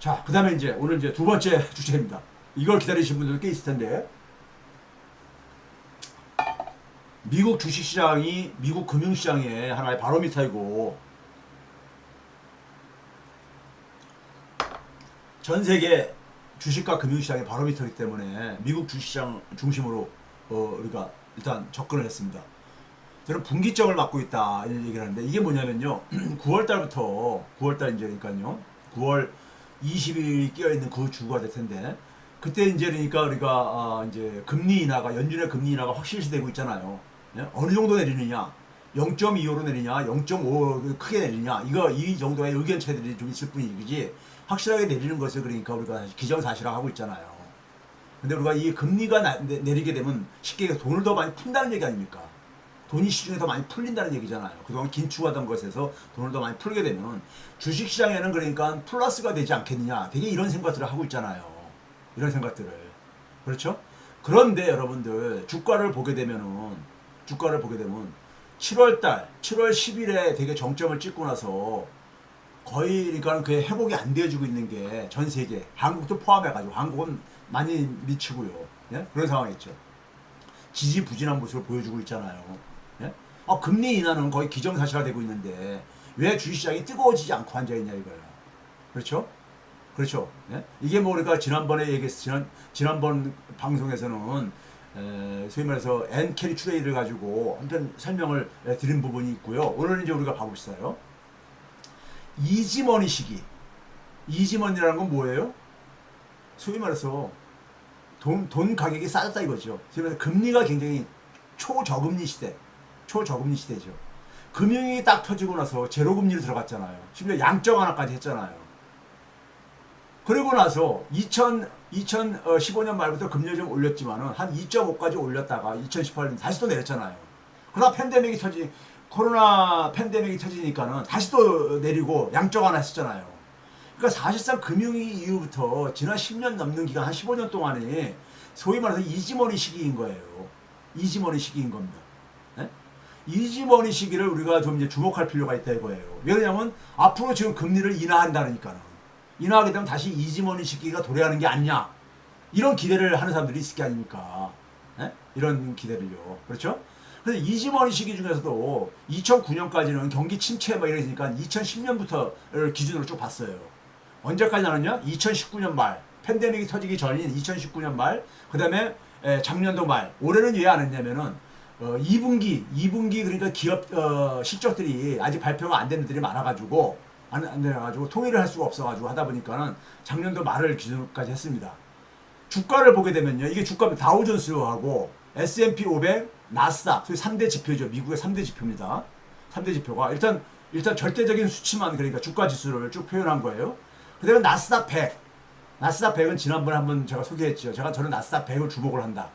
자, 그 다음에 이제 오늘 이제 두 번째 주제입니다. 이걸 기다리신 분들도 꽤 있을 텐데, 미국 주식시장이 미국 금융시장의 하나의 바로미터이고, 전 세계 주식과 금융시장의 바로미터이기 때문에 미국 주식시장 중심으로 우리가 일단 접근을 했습니다. 저는 분기점을 맞고 있다 이런 얘기를 하는데, 이게 뭐냐면요, 9월달부터 9월달 이제 그러니까요 9월 20일이 끼어있는 그 주가 될 텐데, 그때 이제 그러니까 우리가 이제 금리 인하가, 연준의 금리 인하가 확실시되고 있잖아요. 예? 어느 정도 내리느냐, 0.25로 내리냐, 0.5 크게 내리냐, 이 정도의 의견 차이들이 좀 있을 뿐이지, 확실하게 내리는 것을 그러니까 우리가 기정사실화 하고 있잖아요. 근데 우리가 이 금리가 내리게 되면 쉽게 얘기해서 돈을 더 많이 푼다는 얘기 아닙니까? 돈이 시중에 더 많이 풀린다는 얘기잖아요. 그동안 긴축하던 것에서 돈을 더 많이 풀게 되면 주식시장에는 그러니까 플러스가 되지 않겠느냐, 되게 이런 생각들을 하고 있잖아요. 이런 생각들을. 그렇죠? 그런데 여러분들 주가를 보게 되면 7월 10일에 되게 정점을 찍고 나서 거의 그러니까 그 회복이 안 되어지고 있는 게 전 세계, 한국도 포함해가지고, 한국은 많이 미치고요. 예? 그런 상황이죠. 지지부진한 모습을 보여주고 있잖아요. 예? 금리 인하는 거의 기정사실화되고 있는데 왜 주식시장이 뜨거워지지 않고 앉아있냐 이거예요. 그렇죠? 그렇죠. 예? 이게 뭐 우리가 지난번에 얘기했을 지난번 방송에서는 소위 말해서 N 캐리 트레이드를 가지고 한편 설명을 드린 부분이 있고요. 오늘은 이제 우리가 봐봅시다요. 이지머니 시기. 이지머니라는 건 뭐예요? 소위 말해서 돈 가격이 싸졌다 이거죠. 소위 말해서 금리가 굉장히 초저금리 시대죠. 금융이 딱 터지고 나서 제로금리로 들어갔잖아요. 심지어 양적 완화까지 했잖아요. 그리고 나서 2015년 말부터 금리를 좀 올렸지만은 한 2.5까지 올렸다가 2018년 다시 또 내렸잖아요. 그러다 코로나 팬데믹이 터지니까는 다시 또 내리고 양적 완화 했었잖아요. 그러니까 사실상 금융위 이후부터 지난 10년 넘는 기간, 한 15년 동안에 소위 말해서 이지머니 시기인 거예요. 이지머니 시기인 겁니다. 네? 이지머니 시기를 우리가 좀 이제 주목할 필요가 있다 이거예요. 왜냐하면 앞으로 지금 금리를 인하한다니까는, 인하하게 되면 다시 이지머니 시기가 도래하는 게 아니냐, 이런 기대를 하는 사람들이 있을 게 아닙니까? 네? 이런 기대를요. 그렇죠? 그래서 이지머니 시기 중에서도 2009년까지는 경기 침체 막 이러니까 2010년부터를 기준으로 쭉 봤어요. 언제까지 나왔냐? 2019년 말, 팬데믹이 터지기 전인 2019년 말, 그 다음에 작년도 말. 올해는 왜 안 했냐면은 2분기 그러니까 기업 실적들이 아직 발표가 안 된 데들이 많아가지고 안 돼가지고 통일을 할 수가 없어가지고 하다 보니까는 작년도 말을 기준까지 했습니다. 주가를 보게 되면요, 이게 주가 다우존스하고 S&P 500, 나스닥, 소위 3대 지표죠. 미국의 3대 지표입니다. 3대 지표가 일단 절대적인 수치만, 그러니까 주가 지수를 쭉 표현한 거예요. 그다음에 나스닥 100. 나스닥 100은 지난번에 한번 제가 소개했죠. 저는 나스닥 100을 주목을 한다.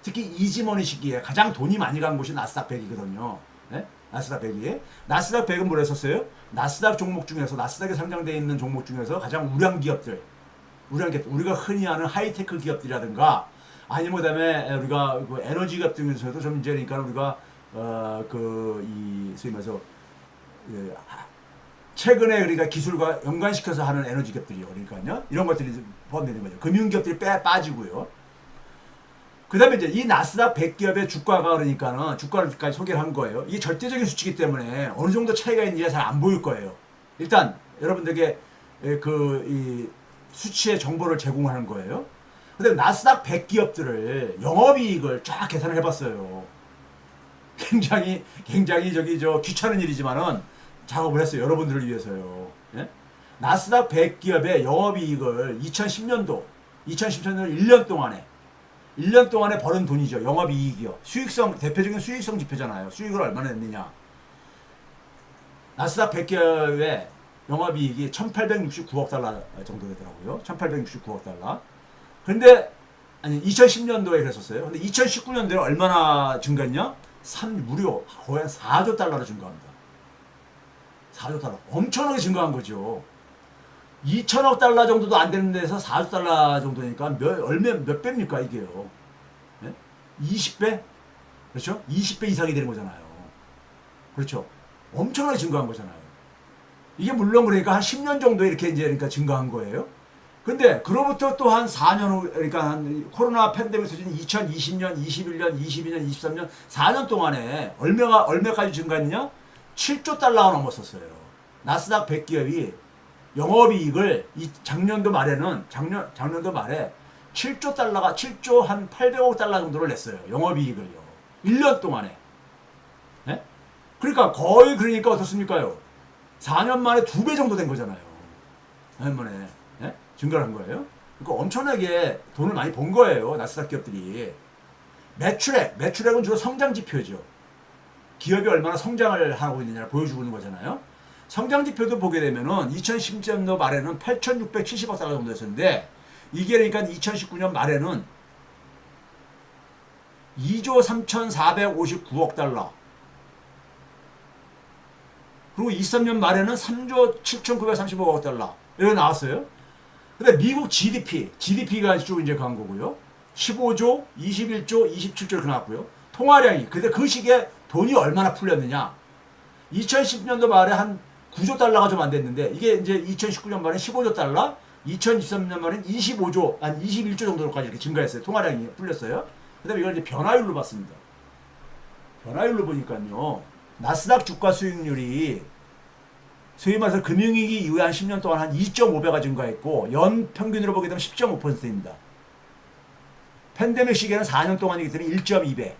특히 이지머니 시기에 가장 돈이 많이 간 곳이 나스닥 100이거든요. 네? 나스닥 100이. 나스닥 100은 뭐라 했었어요? 나스닥 종목 중에서, 나스닥에 상장되어 있는 종목 중에서 가장 우량 기업들, 우리가 흔히 아는 하이테크 기업들이라든가, 아니면 그다음에 우리가 그 에너지 기업들 중에서도 좀 이제 그러니까 우리가 소위 말해서 최근에 그러니까 기술과 연관시켜서 하는 에너지 기업들이요. 그러니까요. 이런 것들이 포함되는 거죠. 금융 기업들이 빠지고요. 그 다음에 이제 이 나스닥 100기업의 주가가, 그러니까는 주가를까지 소개를 한 거예요. 이게 절대적인 수치이기 때문에 어느 정도 차이가 있는지 잘 안 보일 거예요. 일단 여러분들에게 이 수치의 정보를 제공하는 거예요. 근데 나스닥 100기업들을 영업이익을 쫙 계산을 해봤어요. 굉장히 귀찮은 일이지만은 작업을 했어요. 여러분들을 위해서요. 예? 나스닥 100기업의 영업이익을 2010년도 1년 동안에 벌은 돈이죠. 영업이익이요. 대표적인 수익성 지표잖아요. 수익을 얼마나 냈느냐. 나스닥 100기업의 영업이익이 1869억 달러 정도 되더라고요. 1869억 달러. 근데 2010년도에 그랬었어요. 근데 2019년도에 얼마나 증가했냐? 무려 거의 한 4조 달러로 증가합니다. 4조 달러. 엄청나게 증가한 거죠. 2천억 달러 정도도 안 되는 데서 4조 달러 정도니까 몇 배입니까 이게요? 네? 20배? 그렇죠? 20배 이상이 되는 거잖아요. 그렇죠? 엄청나게 증가한 거잖아요. 이게 물론 그러니까 한 10년 정도 이렇게 이제 그러니까 증가한 거예요. 근데 그로부터 또 한 4년 후, 그러니까 한 코로나 팬데믹 터진 2020년, 21년, 22년, 23년 4년 동안에 얼마까지 증가했느냐? 7조 달러가 넘었었어요. 나스닥 100기업이 영업이익을 작년도 말에 7조 달러가 7조 한 800억 달러 정도를 냈어요. 영업이익을요. 1년 동안에. 네? 그러니까 거의 그러니까 어떻습니까요? 4년 만에 2배 정도 된 거잖아요. 4년 만에. 네? 증가를 한 거예요. 그러니까 엄청나게 돈을 많이 번 거예요. 나스닥 기업들이. 매출액은 주로 성장 지표죠. 기업이 얼마나 성장을 하고 있느냐를 보여주고 있는 거잖아요. 성장 지표도 보게 되면은 2010년도 말에는 8,670억 달러 정도였었는데 이게 그러니까 2019년 말에는 2조 3,459억 달러. 그리고 23년 말에는 3조 7,935억 달러. 이렇게 나왔어요. 근데 미국 GDP가 쭉 이제 간 거고요. 15조, 21조, 27조 이렇게 나왔고요. 통화량이. 근데 그 시기에 돈이 얼마나 풀렸느냐. 2010년도 말에 한 9조 달러가 좀 안 됐는데 이게 이제 2019년 말에 15조 달러, 2023년 말에는 25조, 한 21조 정도로까지 이렇게 증가했어요. 통화량이 풀렸어요. 그 다음에 이걸 이제 변화율로 봤습니다. 변화율로 보니까요. 나스닥 주가 수익률이 소위 말해서 금융위기 이후에 한 10년 동안 한 2.5배가 증가했고 연 평균으로 보게 되면 10.5%입니다. 팬데믹 시기에는 4년 동안이기 때문에 1.2배.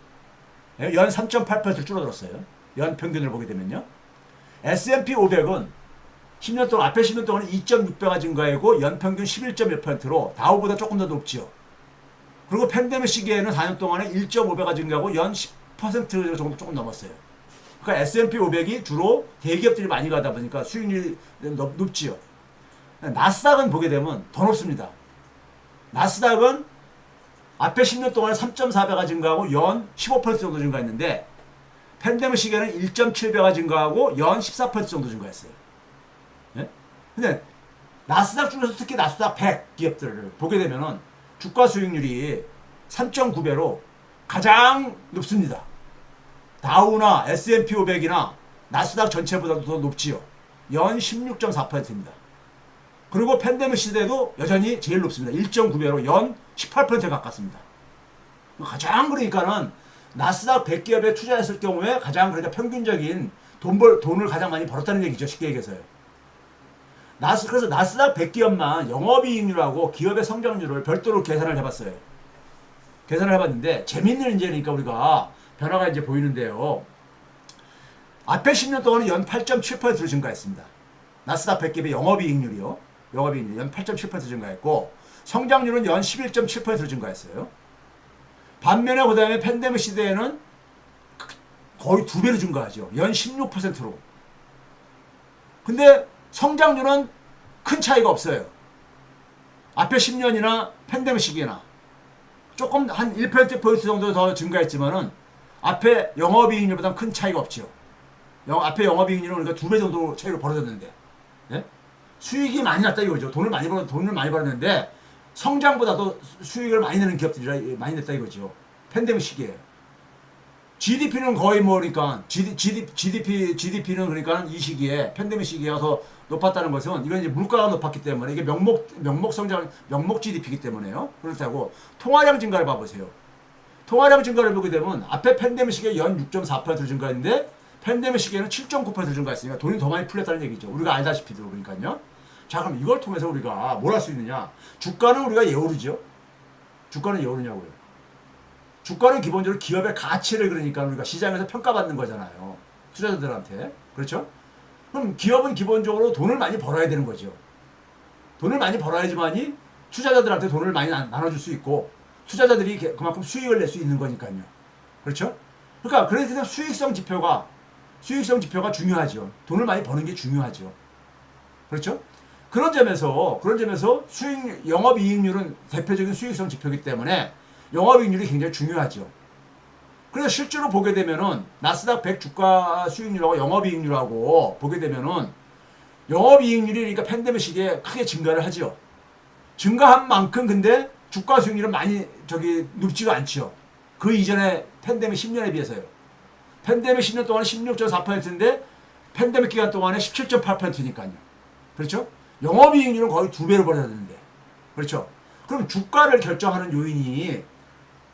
연 3.8% 줄어들었어요. 연 평균을 보게 되면요. S&P 500은 10년 동안, 앞에 10년 동안 2.6배가 증가했고 연평균 11.1%로 다우보다 조금 더 높지요. 그리고 팬데믹 시기에는 4년 동안에 1.5배가 증가하고 연 10% 정도 조금 넘었어요. 그러니까 S&P 500이 주로 대기업들이 많이 가다 보니까 수익률이 높지요. 나스닥은 보게 되면 더 높습니다. 나스닥은 앞에 10년 동안에 3.4배가 증가하고 연 15% 정도 증가했는데 팬데믹 시기에는 1.7배가 증가하고 연 14% 정도 증가했어요. 예? 근데 나스닥 중에서 특히 나스닥 100 기업들을 보게 되면은 주가 수익률이 3.9배로 가장 높습니다. 다우나 S&P 500이나 나스닥 전체보다도 더 높지요. 연 16.4%입니다. 그리고 팬데믹 시대에도 여전히 제일 높습니다. 1.9배로 연 18%에 가깝습니다. 가장 그러니까는 나스닥 100기업에 투자했을 경우에 가장 그러니까 평균적인 돈을 가장 많이 벌었다는 얘기죠. 쉽게 얘기해서요. 그래서 나스닥 100기업만 영업이익률하고 기업의 성장률을 별도로 계산을 해봤어요. 계산을 해봤는데 재밌는 이제 그러니까 우리가 변화가 이제 보이는데요. 앞에 10년 동안은 연 8.7%로 증가했습니다. 나스닥 100기업의 영업이익률이요. 영업이익률 연 8.7% 증가했고 성장률은 연 11.7%로 증가했어요. 반면에 그 다음에 팬데믹 시대에는 거의 2배로 증가하죠. 연 16%로. 근데 성장률은 큰 차이가 없어요. 앞에 10년이나 팬데믹 시기나 조금 한 1%포인트 정도 더 증가했지만은 앞에 영업이익률보다 큰 차이가 없죠. 앞에 영업이익률은 우리가 2배 정도 차이로 벌어졌는데, 예? 수익이 많이 났다 이거죠. 돈을 많이 벌었는데 성장보다도 수익을 많이 내는 기업들이 많이 냈다 이거죠. 팬데믹 시기에. GDP는 거의 뭐 그러니까 GDP는 그러니까 이 시기에 팬데믹 시기에 더 높았다는 것은 이건 이제 물가가 높았기 때문에 이게 명목 성장 명목 GDP이기 때문에요. 그렇다고 통화량 증가를 봐보세요. 통화량 증가를 보게 되면 앞에 팬데믹 시기에 연 6.4% 증가했는데 팬데믹 시기에는 7.9% 증가했으니까 돈이 더 많이 풀렸다는 얘기죠. 우리가 알다시피도 그러니까요. 자, 그럼 이걸 통해서 우리가 뭘 할 수 있느냐? 주가는 우리가 예오르죠. 주가는 예오르냐고요. 주가는 기본적으로 기업의 가치를 그러니까 우리가 시장에서 평가받는 거잖아요. 투자자들한테. 그렇죠? 그럼 기업은 기본적으로 돈을 많이 벌어야 되는 거죠. 돈을 많이 벌어야지만이 투자자들한테 돈을 많이 나눠줄 수 있고 투자자들이 그만큼 수익을 낼 수 있는 거니까요. 그렇죠? 그러니까 그래서 수익성 지표가 중요하죠. 돈을 많이 버는 게 중요하죠. 그렇죠? 그런 점에서 영업이익률은 대표적인 수익성 지표이기 때문에 영업이익률이 굉장히 중요하죠. 그래서 실제로 보게 되면은 나스닥 100 주가 수익률하고 영업이익률하고 보게 되면은 영업이익률이 그러니까 팬데믹 시기에 크게 증가를 하죠. 증가한 만큼 근데 주가 수익률은 많이 높지가 않죠. 그 이전에 팬데믹 10년에 비해서요. 팬데믹 10년 동안에 16.4%인데 팬데믹 기간 동안에 17.8%니까요. 그렇죠? 영업이익률은 거의 2배로 벌어졌는데 그렇죠? 그럼 주가를 결정하는 요인이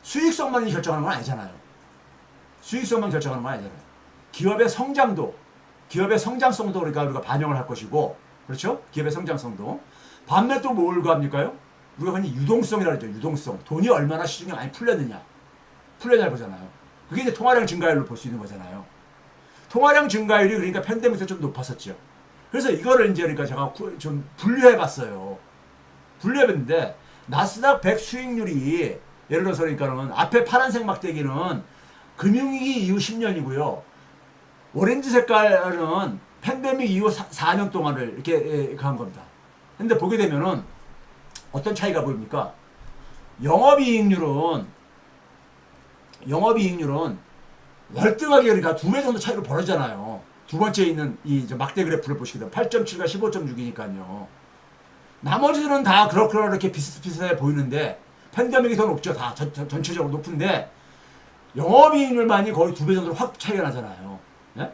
수익성만이 결정하는 건 아니잖아요. 수익성만 결정하는 건 아니잖아요. 기업의 성장도, 기업의 성장성도 그러니까 우리가 반영을 할 것이고, 그렇죠? 기업의 성장성도. 반면 또 뭘 합니까요? 우리가 흔히 유동성이라고 하죠. 유동성. 돈이 얼마나 시중에 많이 풀렸냐를 보잖아요. 그게 이제 통화량 증가율로 볼 수 있는 거잖아요. 통화량 증가율이 그러니까 팬데믹 때 좀 높았었죠. 그래서 이거를 이제 그러니까 제가 좀 분류해 봤어요. 분류해 봤는데, 나스닥 100 수익률이 예를 들어서 그러니까는 앞에 파란색 막대기는 금융위기 이후 10년이고요. 오렌지 색깔은 팬데믹 이후 4년 동안을 이렇게 간 겁니다. 근데 보게 되면은 어떤 차이가 보입니까? 영업이익률은 월등하게 그러니까 2배 정도 차이로 벌어지잖아요. 두 번째 있는 이 막대 그래프를 보시게 되면 8.7과 15.6이니까요. 나머지들은 다 그렇게 비슷비슷해 보이는데 팬데믹이 더 높죠. 다 전체적으로 높은데 영업이익률만이 거의 2배 정도로 확 차이가 나잖아요. 네?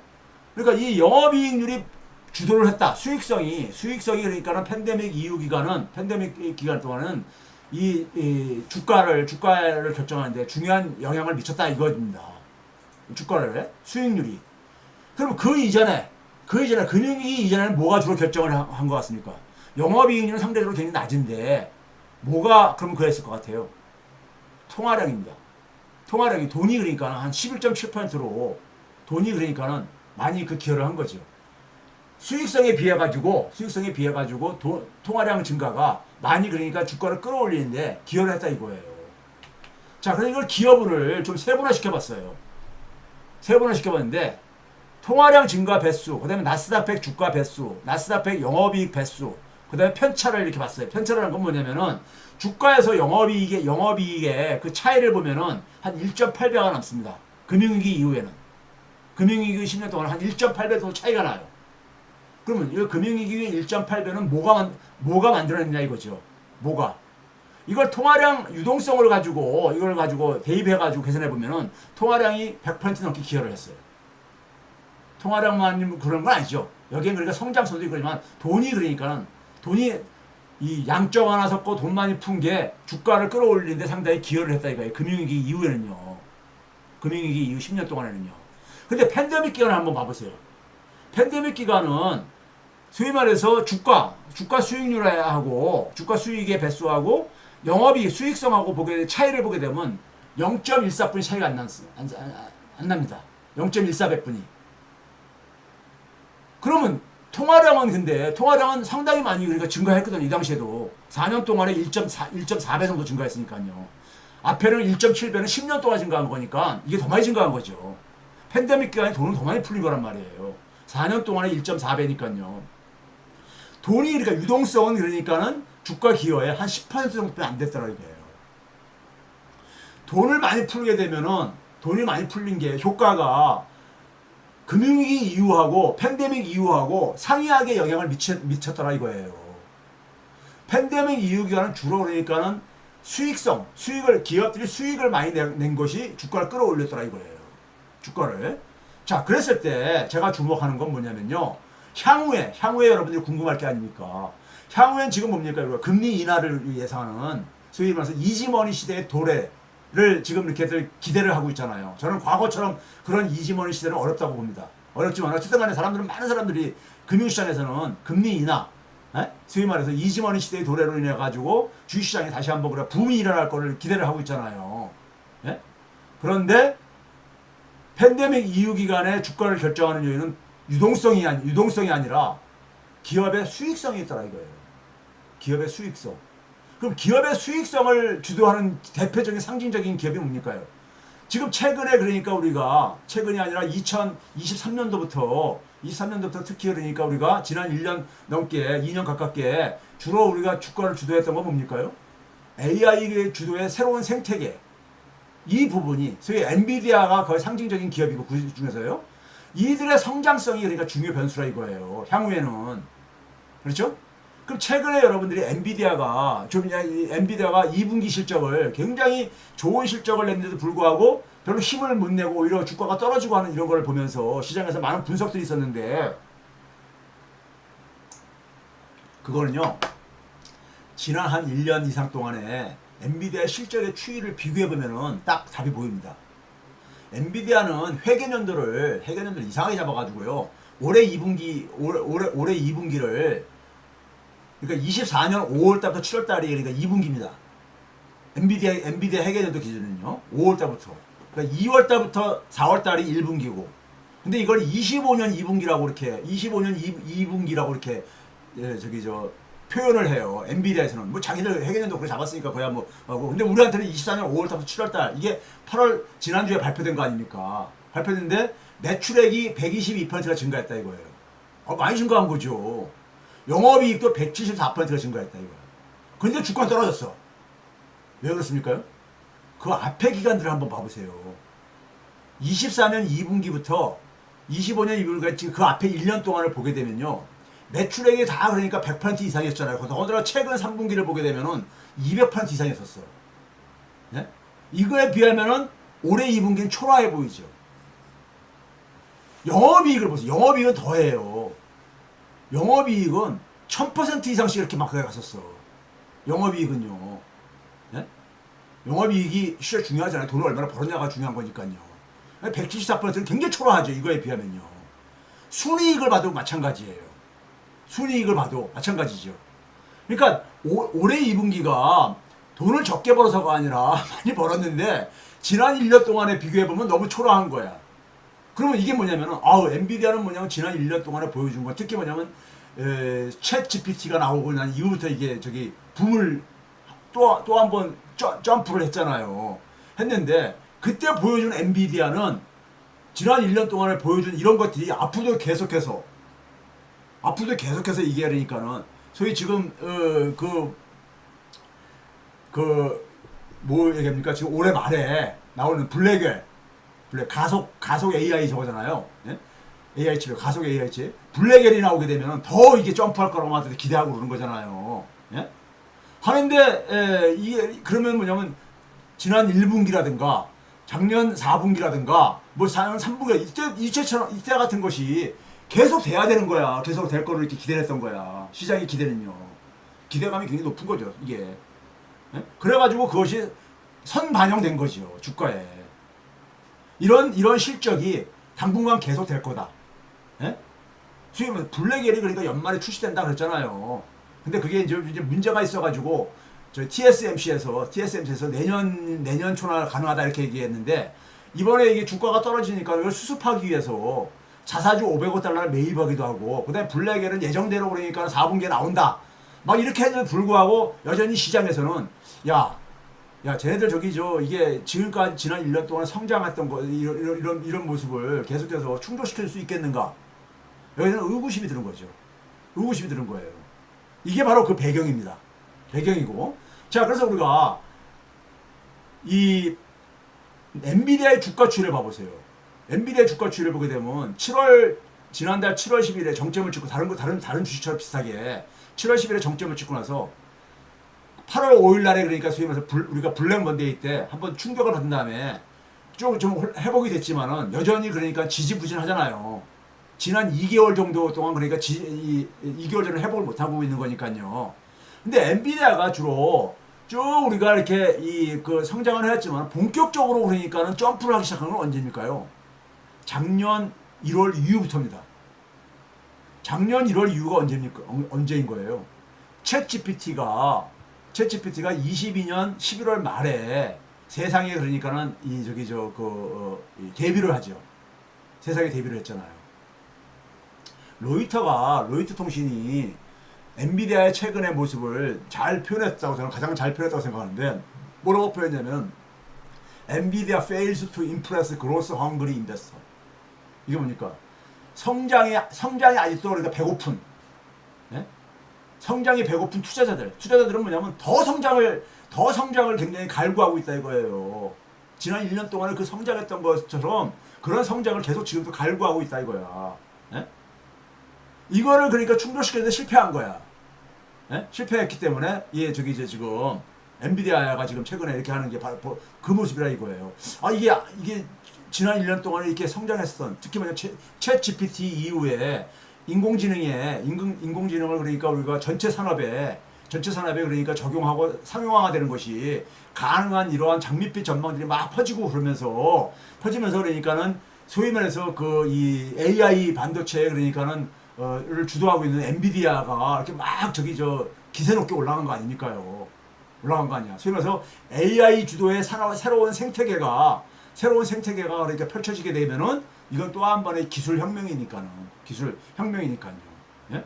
그러니까 이 영업이익률이 주도를 했다. 수익성이 그러니까는 팬데믹 기간 동안은 이 주가를 결정하는데 중요한 영향을 미쳤다 이겁니다. 주가를 수익률이. 그럼 그 이전에 금융위기 이전에는 뭐가 주로 결정을 한 것 같습니까? 영업이익률은 상대적으로 굉장히 낮은데 뭐가 그러면 그랬을 것 같아요? 통화량입니다. 통화량이 돈이 그러니까 한 11.7%로 돈이 그러니까는 많이 그 기여를 한 거죠. 수익성에 비해 가지고 통화량 증가가 많이 그러니까 주가를 끌어올리는데 기여를 했다 이거예요. 자, 그래서 이걸 기여분을 좀 세분화 시켜봤어요. 세분화 시켜봤는데 통화량 증가 배수, 그 다음에 나스닥 100 주가 배수, 나스닥 100 영업이익 배수, 그 다음에 편차를 이렇게 봤어요. 편차라는 건 뭐냐면은 주가에서 영업이익의 그 차이를 보면은 한 1.8배가 남습니다. 금융위기 이후에는. 금융위기 10년 동안 한 1.8배 정도 차이가 나요. 그러면 이 금융위기 1.8배는 뭐가 만들어냈냐 이거죠. 이걸 통화량 유동성을 가지고 이걸 가지고 대입해가지고 계산해 보면은 통화량이 100% 넘게 기여를 했어요. 통화량만 그런 건 아니죠. 여기엔 그러니까 성장성도 있지만 돈이 이 양적 하나 섞고 돈 많이 푼 게 주가를 끌어올리는데 상당히 기여를 했다 이거예요. 금융위기 이후에는요. 금융위기 이후 10년 동안에는요. 근데 팬데믹 기간을 한번 봐보세요. 팬데믹 기간은 소위 말해서 주가 수익률하고 주가 수익의 배수하고 영업이익 수익성하고 차이를 보게 되면 0.14분이 차이가 안 납니다. 0.14배분이. 그러면 통화량은 상당히 많이 그러니까 증가했거든요. 이 당시에도 4년 동안에 1.4배 정도 증가했으니까요. 앞에는 1.7배는 10년 동안 증가한 거니까 이게 더 많이 증가한 거죠. 팬데믹 기간에 돈은 더 많이 풀린 거란 말이에요. 4년 동안에 1.4배니까요. 돈이 그러니까 유동성은 그러니까는 주가 기여에 한 10% 정도밖에 안 됐더라 이거예요. 돈을 많이 풀린 게 효과가 금융위기 이후하고 팬데믹 이후하고 상이하게 영향을 미쳤더라 이거예요. 팬데믹 이후 기간은 주로 그러니까는 기업들이 수익을 많이 낸 것이 주가를 끌어올렸더라 이거예요. 주가를. 자, 그랬을 때 제가 주목하는 건 뭐냐면요. 향후에 여러분들이 궁금할 게 아닙니까? 향후엔 지금 뭡니까? 금리 인하를 예상하는 소위 말해서 이지머니 시대의 도래를 지금 이렇게 기대를 하고 있잖아요. 저는 과거처럼 그런 이지머니 시대는 어렵다고 봅니다. 어렵지만 어쨌든 간에 많은 사람들이 금융시장에서는 금리 인하, 소위 말해서 이지머니 시대의 도래로 인해 가지고 주식시장에 다시 한번 그래 붐이 일어날 거를 기대를 하고 있잖아요. 예? 그런데 팬데믹 이후 기간에 주가를 결정하는 요인은 유동성이 아니라 기업의 수익성이 있더라 이거예요. 기업의 수익성. 그럼 기업의 수익성을 주도하는 대표적인 상징적인 기업이 뭡니까요? 지금 최근에 그러니까 우리가 최근이 아니라 2023년도부터 특히 그러니까 우리가 지난 1년 넘게 2년 가깝게 주로 우리가 주가를 주도했던 건 뭡니까요? AI 주도의 새로운 생태계. 이 부분이 소위 엔비디아가 거의 상징적인 기업이고 그 중에서요. 이들의 성장성이 그러니까 중요 변수라 이거예요. 향후에는. 그렇죠? 그럼 최근에 여러분들이 엔비디아가 2분기 실적을 굉장히 좋은 실적을 냈는데도 불구하고 별로 힘을 못 내고 오히려 주가가 떨어지고 하는 이런 걸 보면서 시장에서 많은 분석들이 있었는데 그거는요. 지난 한 1년 이상 동안에 엔비디아의 실적의 추이를 비교해보면은 딱 답이 보입니다. 엔비디아는 회계년도를 이상하게 잡아가지고요. 올해 2분기를, 그러니까 24년 5월달부터 7월달이 그러니까 2분기입니다. 엔비디아 회계년도 기준은요. 5월달부터. 그러니까 2월달부터 4월달이 1분기고. 근데 이걸 25년 2분기라고 이렇게, 25년 2분기라고 이렇게, 예, 표현을 해요. 엔비디아에서는. 뭐 자기들 회계년도 그렇게 잡았으니까 그야 뭐, 하고. 근데 우리한테는 24년 5월달부터 7월달. 이게 8월, 지난주에 발표된 거 아닙니까? 발표됐는데 매출액이 122%가 증가했다 이거예요. 많이 증가한 거죠. 영업이익도 174%가 증가했다 이거예요. 근데 주가 떨어졌어. 왜 그렇습니까? 그 앞에 기간들을 한번 봐보세요. 24년 2분기부터 25년 2분기까지 그 앞에 1년 동안을 보게 되면요. 매출액이 다 그러니까 100% 이상이었잖아요. 더더라 최근 3분기를 보게 되면은 200% 이상이었었어요. 네? 이거에 비하면은 올해 2분기는 초라해 보이죠. 영업이익을 보세요. 영업이익은 더해요. 영업이익은 1000% 이상씩 이렇게 막 갔었어. 영업이익은요. 네? 영업이익이 실제 중요하잖아요. 돈을 얼마나 벌었냐가 중요한 거니까요. 174%는 굉장히 초라하죠. 이거에 비하면요. 순이익을 봐도 마찬가지예요. 순이익을 봐도 마찬가지죠. 그러니까 올해 2분기가 돈을 적게 벌어서가 아니라 많이 벌었는데 지난 1년 동안에 비교해보면 너무 초라한 거야. 그러면 이게 뭐냐면은 엔비디아는 뭐냐면 지난 1년 동안에 보여준 거 특히 뭐냐면 챗 GPT가 나오고 난 이후부터 이게 붐을 또 한 번 점프를 했잖아요. 했는데 그때 보여준 엔비디아는 지난 1년 동안에 보여준 이런 것들이 앞으로도 계속해서 이게 그러니까는 소위 지금 뭐 얘기합니까? 지금 올해 말에 나오는 블랙 가속 AI 저거잖아요. 예? AI 칩, 가속 AI 칩. 블랙엘이 나오게 되면 더 이게 점프할 거라고 기대하고 그러는 거잖아요. 예? 하는데 이게 그러면 뭐냐면 지난 1분기라든가 작년 4분기라든가 뭐 4년 3분기 이때 같은 것이 계속 돼야 되는 거야. 계속 될 거를 이렇게 기대를 했던 거야. 시장의 기대는요. 기대감이 굉장히 높은 거죠. 이게. 예? 그래가지고 그것이 선반영된 거죠. 주가에. 이런 실적이 당분간 계속 될 거다. 예? 지금 블랙엘이 그러니까 연말에 출시된다 그랬잖아요. 근데 그게 이제 문제가 있어가지고 저희 TSMC에서 내년 초나 가능하다 이렇게 얘기했는데 이번에 이게 주가가 떨어지니까 이걸 수습하기 위해서 자사주 500달러를 매입하기도 하고 그다음에 블랙엘은 예정대로 그러니까 4분기에 나온다. 막 이렇게 했는데 불구하고 여전히 시장에서는 야 쟤네들 이게 지금까지 지난 1년 동안 성장했던 거 이런 모습을 계속해서 충족시킬 수 있겠는가? 여기서는 의구심이 드는 거죠. 의구심이 드는 거예요. 이게 바로 그 배경입니다. 배경이고. 자, 그래서 우리가 이 엔비디아의 주가 추이를 봐보세요. 엔비디아의 주가 추이를 보게 되면 지난달 7월 10일에 정점을 찍고 다른 주식처럼 비슷하게 7월 10일에 정점을 찍고 나서 8월 5일 날에 그러니까 소위 말해서 우리가 블랙 먼데이 때 한번 충격을 받은 다음에 좀 회복이 됐지만은 여전히 그러니까 지지부진하잖아요. 지난 2개월 정도 동안 그러니까 2개월 전에 회복을 못하고 있는 거니까요. 근데 엔비디아가 주로 쭉 우리가 이렇게 성장을 했지만 본격적으로 그러니까는 점프를 하기 시작한 건 언제입니까요? 작년 1월 이후부터입니다. 작년 1월 이후가 언제인 거예요? 챗 GPT가 22년 11월 말에 세상에 그러니까는 데뷔를 하죠. 세상에 데뷔를 했잖아요. 로이터 통신이 엔비디아의 최근의 모습을 잘 표현했다고 저는 가장 잘 표현했다고 생각하는데 뭐라고 표현했냐면 엔비디아 fails to impress growth hungry investor. 이게 뭡니까? 성장이 아직도 그러니까 배고픈, 예? 성장이 배고픈 투자자들은 뭐냐면 더 성장을 굉장히 갈구하고 있다 이거예요. 지난 1년 동안에 그 성장했던 것처럼 그런 성장을 계속 지금도 갈구하고 있다 이거야. 예? 이거를 그러니까 충족시키는데 실패한 거야. 예? 실패했기 때문에 지금 엔비디아가 지금 최근에 이렇게 하는 게 바로 그 모습이라 이거예요. 이게 지난 1년 동안 이렇게 성장했던 특히 챗 GPT 이후에 인공지능을 그러니까 우리가 전체 산업에 전체 산업에 그러니까 적용하고 상용화되는 것이 가능한 이러한 장밋빛 전망들이 막 퍼지면서 그러니까는 소위 말해서 그 이 AI 반도체 그러니까는 를 주도하고 있는 엔비디아가 이렇게 막 저기 저 기세 높게 올라간 거 아닙니까요? 올라간 거 아니야. 소위 말해서 AI 주도의 새로운 생태계가 그러니까 펼쳐지게 되면은 이건 또 한 번의 기술 혁명이니까요. 예?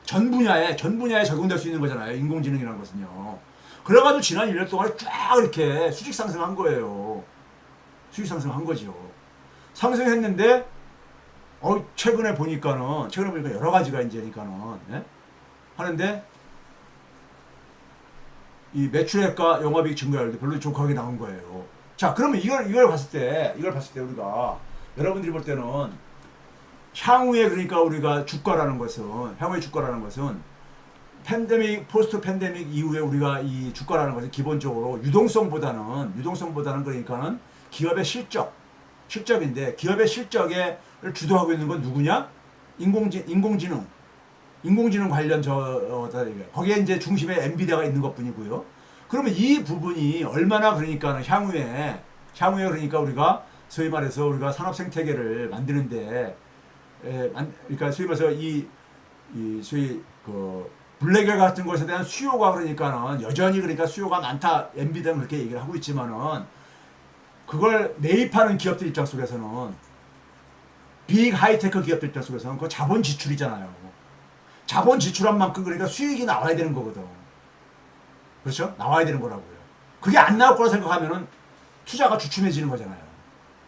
전 분야에 적용될 수 있는 거잖아요. 인공지능이라는 것은요. 그래가지고 지난 1년 동안 쫙 이렇게 수직 상승한 거예요. 수직 상승한 거죠. 상승했는데 최근에 보니까 여러 가지가 이제니까는 예? 하는데 이 매출액과 영업이익 증가율도 별로 좋게 나온 거예요. 자, 그러면 이걸 봤을 때 우리가 여러분들이 볼 때는 향후에 그러니까 우리가 향후의 주가라는 것은 포스트 팬데믹 이후에 우리가 이 주가라는 것은 기본적으로 유동성보다는 그러니까는 기업의 실적인데 기업의 실적을 주도하고 있는 건 누구냐? 인공지능 관련 거기에 이제 중심에 엔비디아가 있는 것뿐이고요. 그러면 이 부분이 얼마나 그러니까 향후에 그러니까 우리가 소위 말해서 우리가 산업 생태계를 만드는데 그러니까 소위 말해서 소위 그 블랙웰 같은 것에 대한 수요가 그러니까는 여전히 그러니까 수요가 많다. 엔비디아는 그렇게 얘기를 하고 있지만은 그걸 매입하는 기업들 입장 속에서는 빅 하이테크 기업들 입장 속에서는 그 자본 지출이잖아요. 자본 지출한 만큼 그러니까 수익이 나와야 되는 거거든. 그렇죠? 나와야 되는 거라고요. 그게 안 나올 거라 생각하면은 투자가 주춤해지는 거잖아요.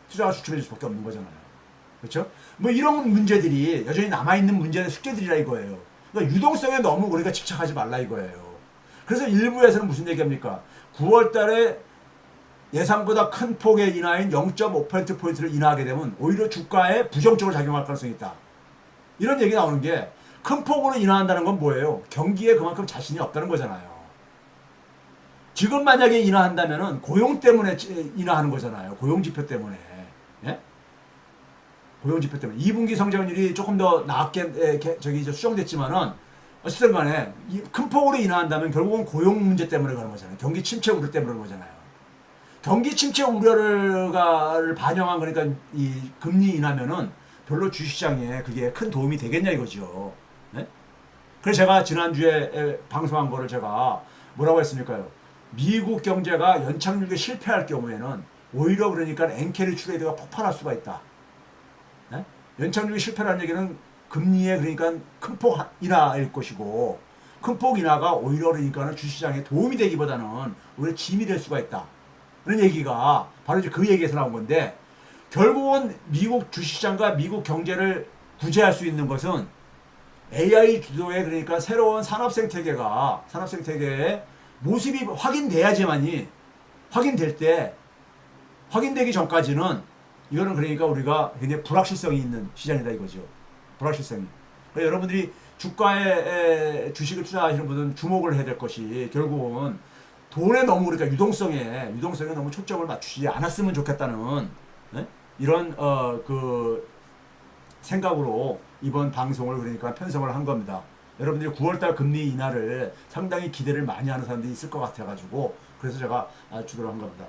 투자가 주춤해질 수밖에 없는 거잖아요. 그렇죠? 뭐 이런 문제들이 여전히 남아있는 문제는 숙제들이라 이거예요. 그러니까 유동성에 너무 우리가 집착하지 말라 이거예요. 그래서 일부에서는 무슨 얘기합니까? 9월 달에 예상보다 큰 폭의 인하인 0.5%포인트를 인하하게 되면 오히려 주가에 부정적으로 작용할 가능성이 있다. 이런 얘기 나오는 게 큰 폭으로 인하한다는 건 뭐예요? 경기에 그만큼 자신이 없다는 거잖아요. 지금 만약에 인하한다면은 고용 때문에 인하하는 거잖아요. 고용지표 때문에. 예? 고용지표 때문에. 2분기 성장률이 조금 더 낮게 수정됐지만은 어쨌든 간에 큰 폭으로 인하한다면 결국은 고용 문제 때문에 그런 거잖아요. 경기 침체 우려 때문에 그런 거잖아요. 경기 침체 우려를 반영한 그러니까 이 금리 인하면은 별로 주식시장에 그게 큰 도움이 되겠냐 이거죠. 네? 그래서 제가 지난주에 방송한 거를 제가 뭐라고 했습니까요? 미국 경제가 연착륙에 실패할 경우에는 오히려 그러니까 엔캐리 트레이드가 폭발할 수가 있다. 네? 연착륙에 실패라는 얘기는 금리에 그러니까 큰 폭 인하일 것이고 큰 폭 인하가 오히려 그러니까 주식시장에 도움이 되기보다는 오히려 짐이 될 수가 있다. 그런 얘기가 바로 이제 그 얘기에서 나온 건데 결국은 미국 주식시장과 미국 경제를 구제할 수 있는 것은 AI 주도의 그러니까 새로운 산업 생태계의 모습이 확인돼야지만이 확인되기 전까지는 이거는 그러니까 우리가 굉장히 불확실성이 있는 시장이다 이거죠. 불확실성이. 그러니까 여러분들이 주가에 주식을 투자하시는 분은 주목을 해야 될 것이 결국은 돈에 너무 그러니까 유동성에 너무 초점을 맞추지 않았으면 좋겠다는 네? 이런 그 생각으로 이번 방송을 그러니까 편성을 한 겁니다. 여러분들이 9월달 금리 인하를 상당히 기대를 많이 하는 사람들이 있을 것 같아가지고 그래서 제가 주도를 한 겁니다.